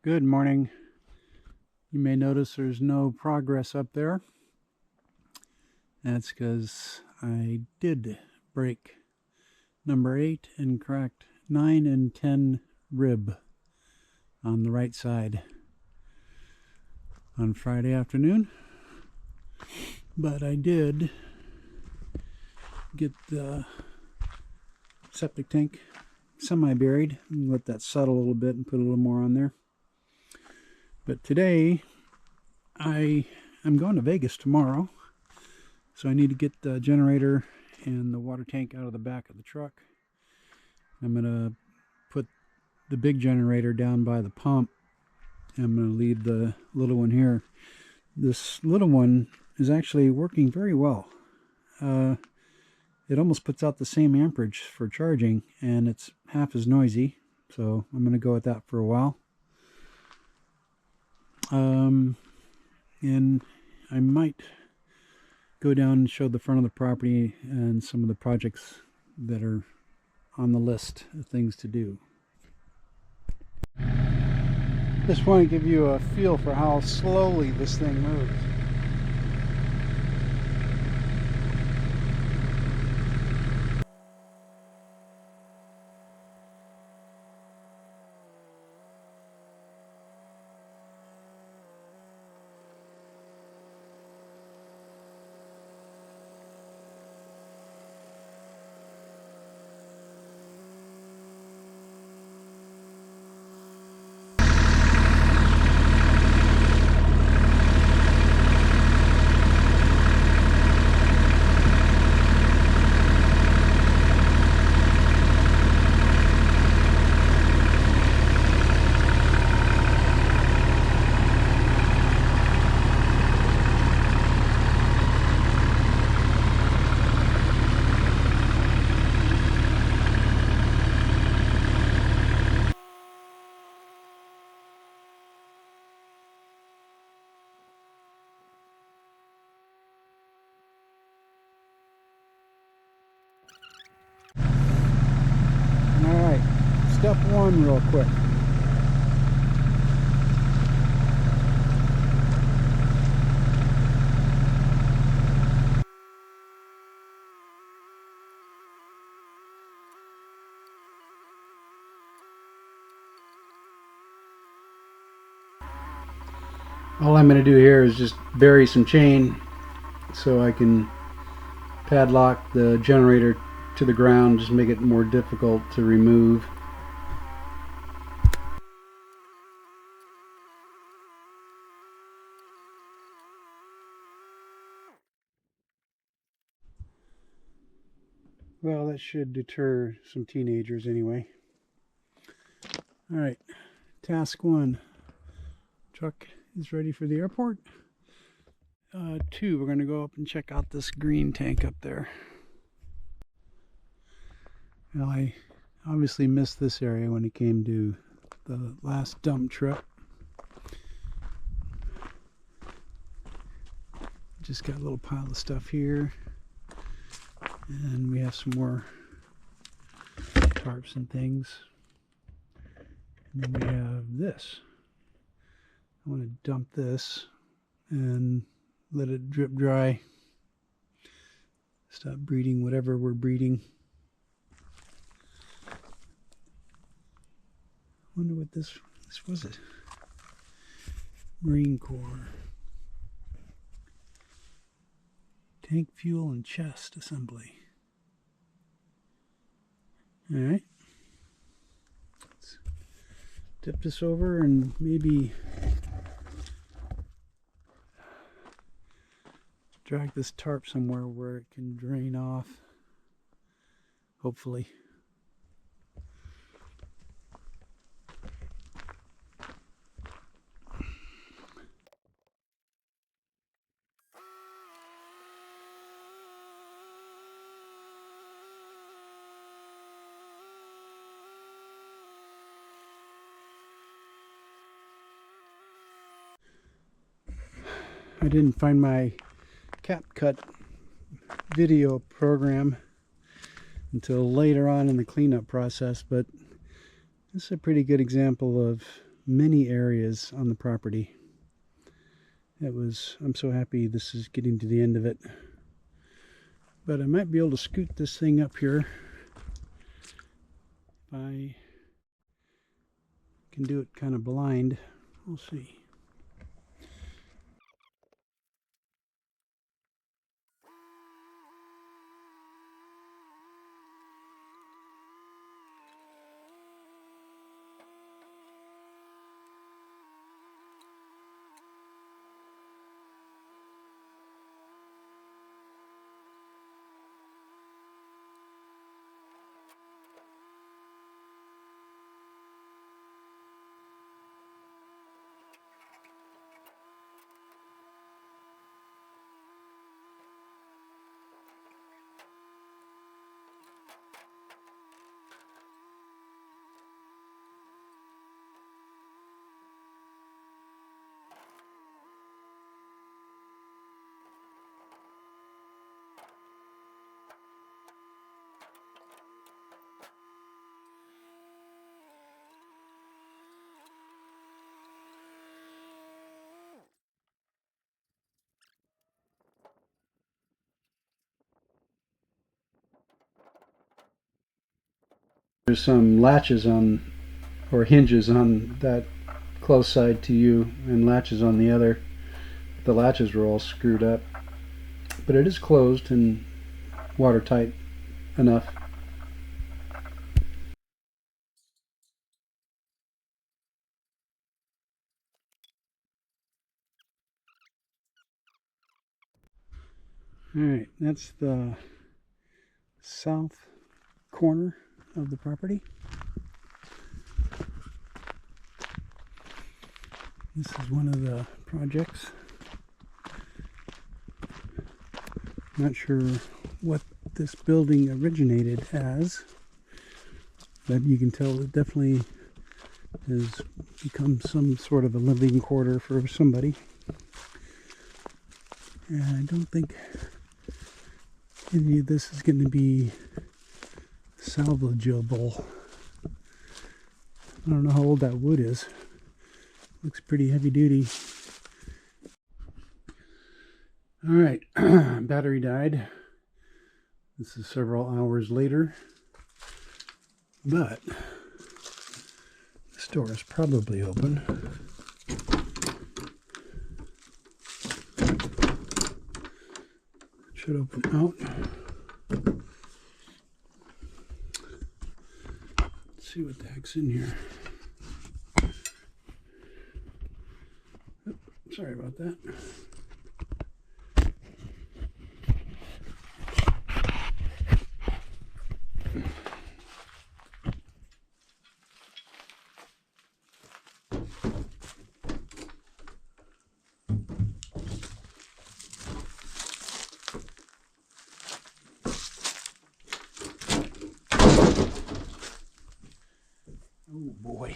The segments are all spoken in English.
Good morning. You may notice there's no progress up there. That's because I did break number 8 and cracked 9 and 10 rib on the right side on Friday afternoon. But I did get the septic tank semi-buried and let that settle a little bit and put a little more on there. But today I'm going to Vegas tomorrow, so I need to get the generator and the water tank out of the back of the truck. I'm going to put the big generator down by the pump. I'm going to leave the little one here. This little one is actually working very well. It almost puts out the same amperage for charging, and it's half as noisy, so I'm going to go with that for a while. And I might go down and show the front of the property and some of the projects that are on the list of things to do. Just want to give you a feel for how slowly this thing moves. Alright, step one real quick. All I'm going to do here is just bury some chain so I can padlock the generator to the ground, just make it more difficult to remove. Well, that should deter some teenagers anyway. Alright, task 1. Truck is ready for the airport. 2, we're going to go up and check out this green tank up there. Well, I obviously missed this area when it came to the last dump trip. Just got a little pile of stuff here. And we have some more tarps and things. And then we have this. I want to dump this and let it drip dry. Stop breeding whatever we're breeding. Wonder what this was. It Marine Corps tank fuel and chest assembly. All right, let's tip this over and maybe drag this tarp somewhere where it can drain off, hopefully. I didn't find my CapCut video program until later on in the cleanup process, but this is a pretty good example of many areas on the property. I'm so happy this is getting to the end of it. But I might be able to scoot this thing up here. If I can do it kind of blind, we'll see. There's some latches on, or hinges on that close side to you, and latches on the other. The latches were all screwed up, but it is closed and watertight enough. Alright, that's the south corner of the property. This is one of the projects. Not sure what this building originated as, but you can tell it definitely has become some sort of a living quarter for somebody. And I don't think any of this is going to be salvageable. I don't know how old that wood is. Looks pretty heavy duty. Alright, battery died. This is several hours later. But the store is probably open. It should open out. Let's see what the heck's in here. Oh, sorry about that. Oh boy.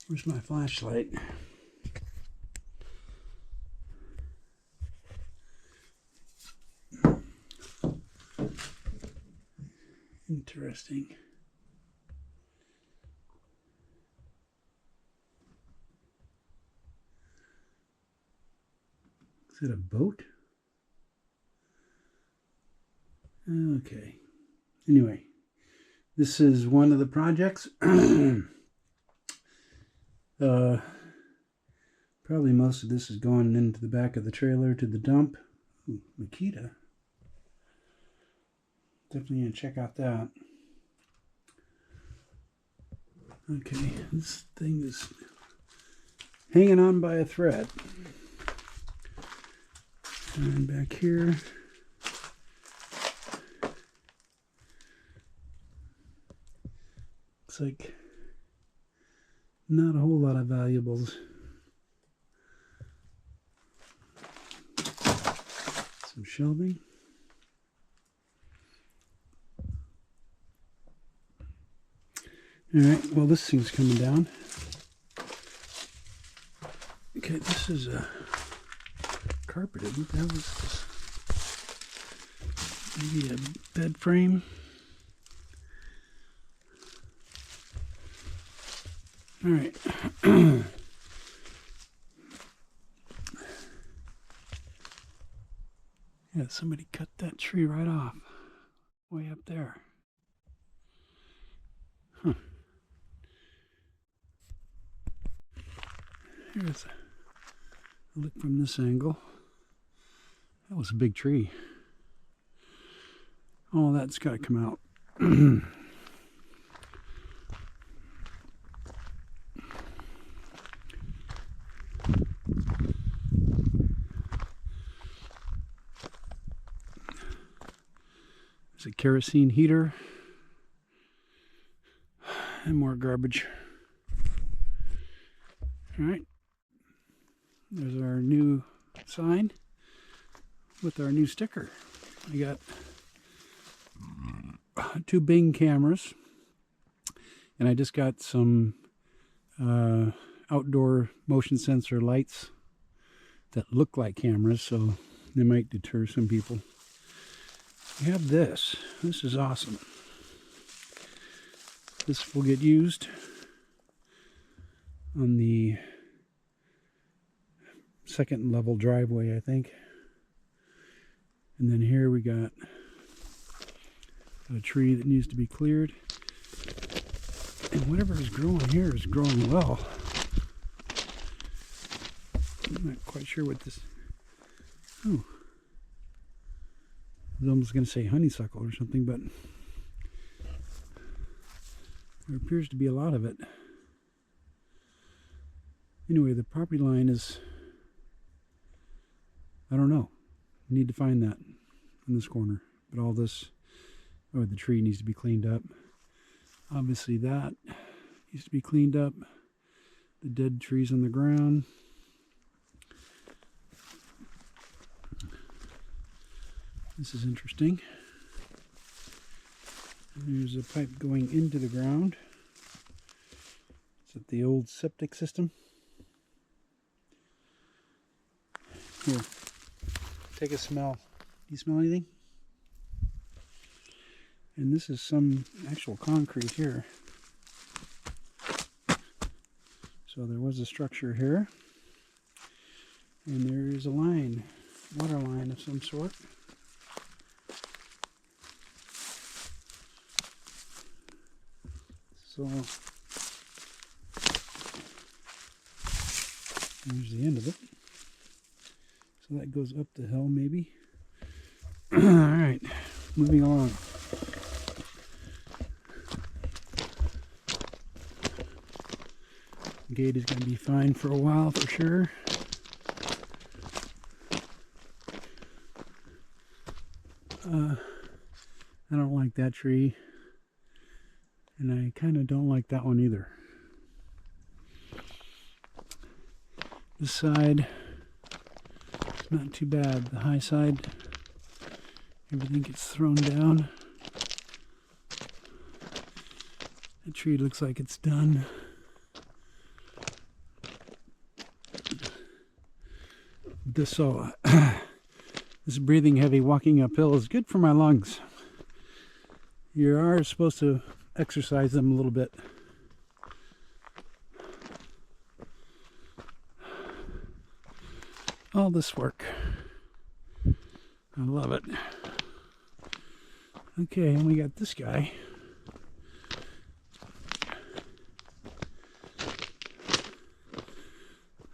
Where's my flashlight? Interesting. Is it a boat? Okay. Anyway, this is one of the projects. Probably most of this is going into the back of the trailer to the dump. Ooh, Makita. Definitely gonna check out that. Okay, this thing is hanging on by a thread. And back here, looks like not a whole lot of valuables. Some shelving. Alright, well this thing's coming down. Okay, this is a carpeted. What the hell is this? Maybe a bed frame. All right. Yeah, somebody cut that tree right off, way up there. Huh. Here's a look from this angle. That was a big tree. Oh, that's got to come out. There's a kerosene heater and more garbage. All right, there's our new sign with our new sticker. I got 2 Bing cameras, and I just got some outdoor motion sensor lights that look like cameras, so they might deter some people. We have this. This is awesome. This will get used on the 2nd level driveway, I think. And then here we got a tree that needs to be cleared. And whatever is growing here is growing well. I'm not quite sure what this... Oh. I was almost going to say honeysuckle or something, but there appears to be a lot of it. Anyway, the property line is... I don't know. I need to find that in this corner. But all this... Oh, the tree needs to be cleaned up. Obviously that needs to be cleaned up. The dead trees on the ground. This is interesting. And there's a pipe going into the ground. Is it the old septic system? Here, take a smell. Do you smell anything? And this is some actual concrete here. So there was a structure here. And there is a line, water line of some sort. So there's the end of it. So that goes up the hill maybe. Alright, moving along. Gate is going to be fine for a while for sure. I don't like that tree, and I kind of don't like that one either. This side is not too bad. The high side, everything gets thrown down. The tree looks like it's done. This breathing heavy walking uphill is good for my lungs. You are supposed to exercise them a little bit. All this work. I love it. Okay, and we got this guy.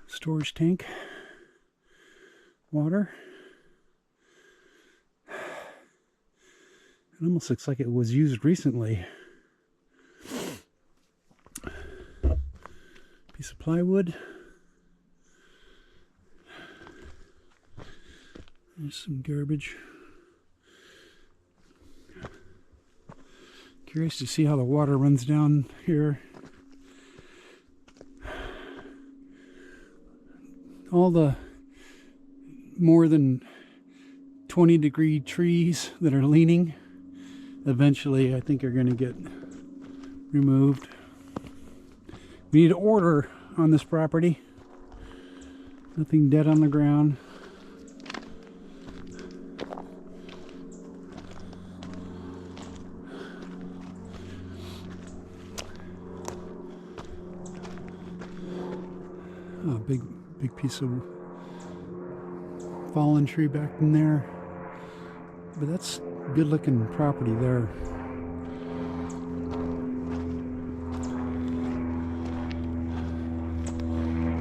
Storage tank. Water. It almost looks like it was used recently. Piece of plywood. There's some garbage. Curious to see how the water runs down here. All the more than 20-degree trees that are leaning eventually I think are going to get removed. We need order on this property. Nothing dead on the ground. Oh, big piece of fallen tree back in there. But that's good looking property there.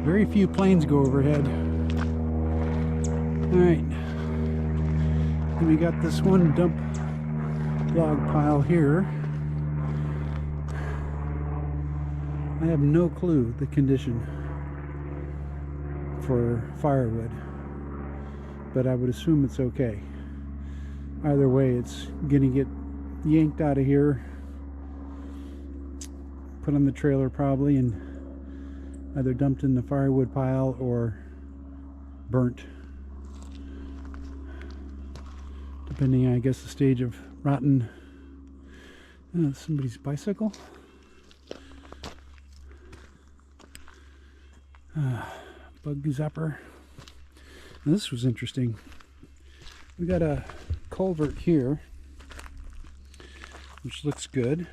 Very few planes go overhead. Alright. And we got this one dump log pile here. I have no clue the condition for firewood, but I would assume it's okay. Either way, it's gonna get yanked out of here, put on the trailer probably, and either dumped in the firewood pile or burnt, depending, I guess, the stage of rotten. Somebody's bicycle. Bug zapper. Now, this was interesting. We got a culvert here, which looks good.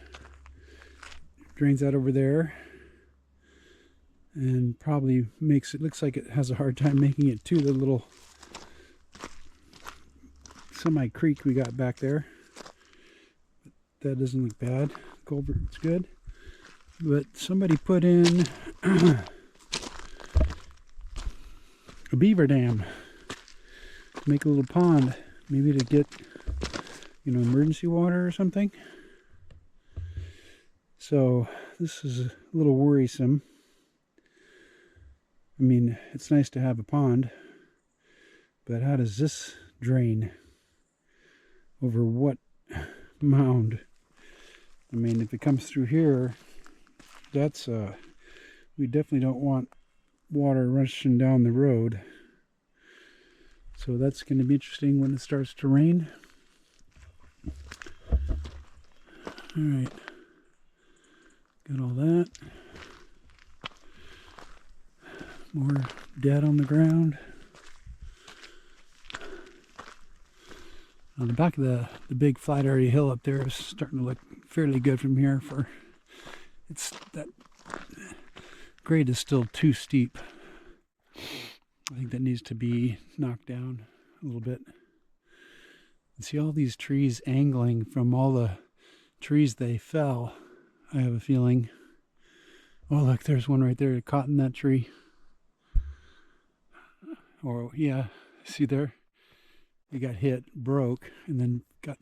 Drains out over there, and probably makes it, looks like it has a hard time making it to the little semi creek we got back there. That doesn't look bad. Culvert's good, but somebody put in a beaver dam to make a little pond, maybe to get, you know, emergency water or something. So this is a little worrisome. I mean, it's nice to have a pond, but how does this drain? Over what mound? I mean, if it comes through here, that's we definitely don't want water rushing down the road. So that's going to be interesting when it starts to rain. All right, got all that. More dead on the ground. On the back of the big flat area hill up there is starting to look fairly good from here. For it's that grade is still too steep. I think that needs to be knocked down a little bit. And see all these trees angling from all the trees they fell. I have a feeling. Oh, look, there's one right there caught in that tree. Or, yeah, see there? It got hit, broke, and then got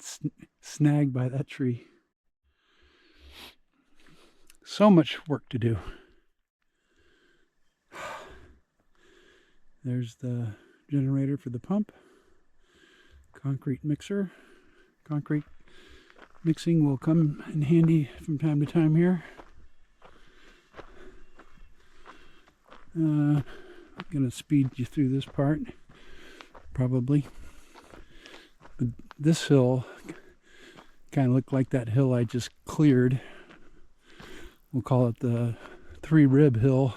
snagged by that tree. So much work to do. There's the generator for the pump. Concrete mixer. Concrete mixing will come in handy from time to time here. I'm going to speed you through this part, probably. But this hill kind of looked like that hill I just cleared. We'll call it the 3 Rib Hill.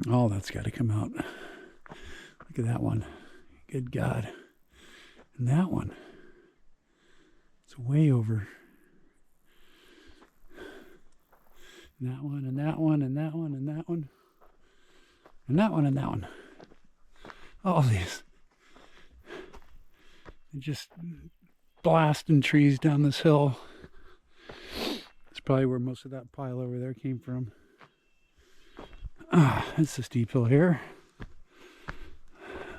Oh, that's got to come out. Look at that one. Good God. And that one. It's way over. And that one, and that one, and that one, and that one. And that one, and that one. All these. They're just blasting trees down this hill. That's probably where most of that pile over there came from. It's a steep hill here.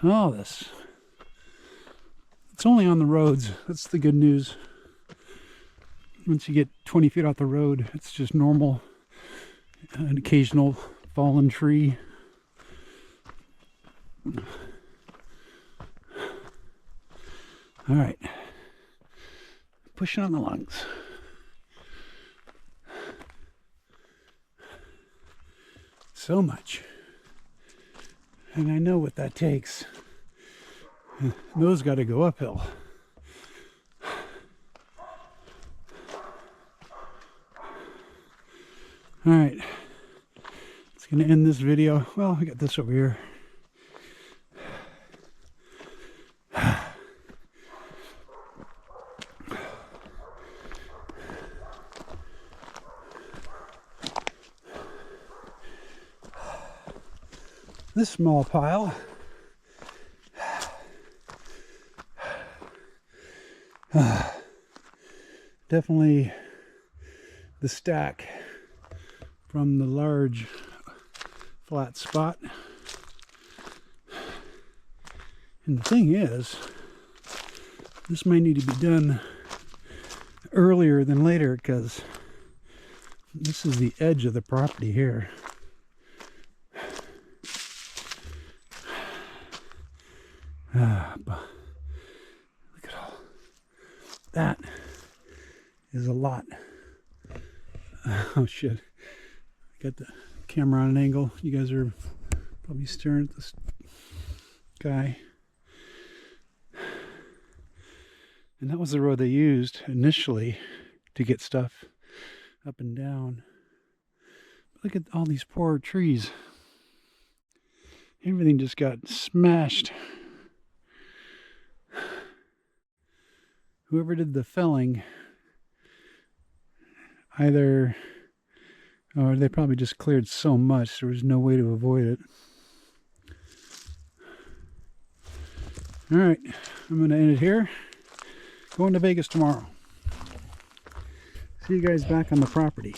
Oh, this. It's only on the roads. That's the good news. Once you get 20 feet off the road, it's just normal. An occasional fallen tree. All right. Pushing on the lungs. So much. And I know what that takes. Those got to go uphill. All right. It's going to end this video. Well, I got this over here. this small pile. Definitely the stack from the large flat spot. And the thing is, this might need to be done earlier than later because this is the edge of the property here. Look at all that is a lot. Oh shit, I got the camera on an angle. You guys are probably staring at this guy. And that was the road they used initially to get stuff up and down. But look at all these poor trees. Everything just got smashed. Whoever did the felling, either, or they probably just cleared so much there was no way to avoid it. All right, I'm going to end it here. Going to Vegas tomorrow. See you guys back on the property.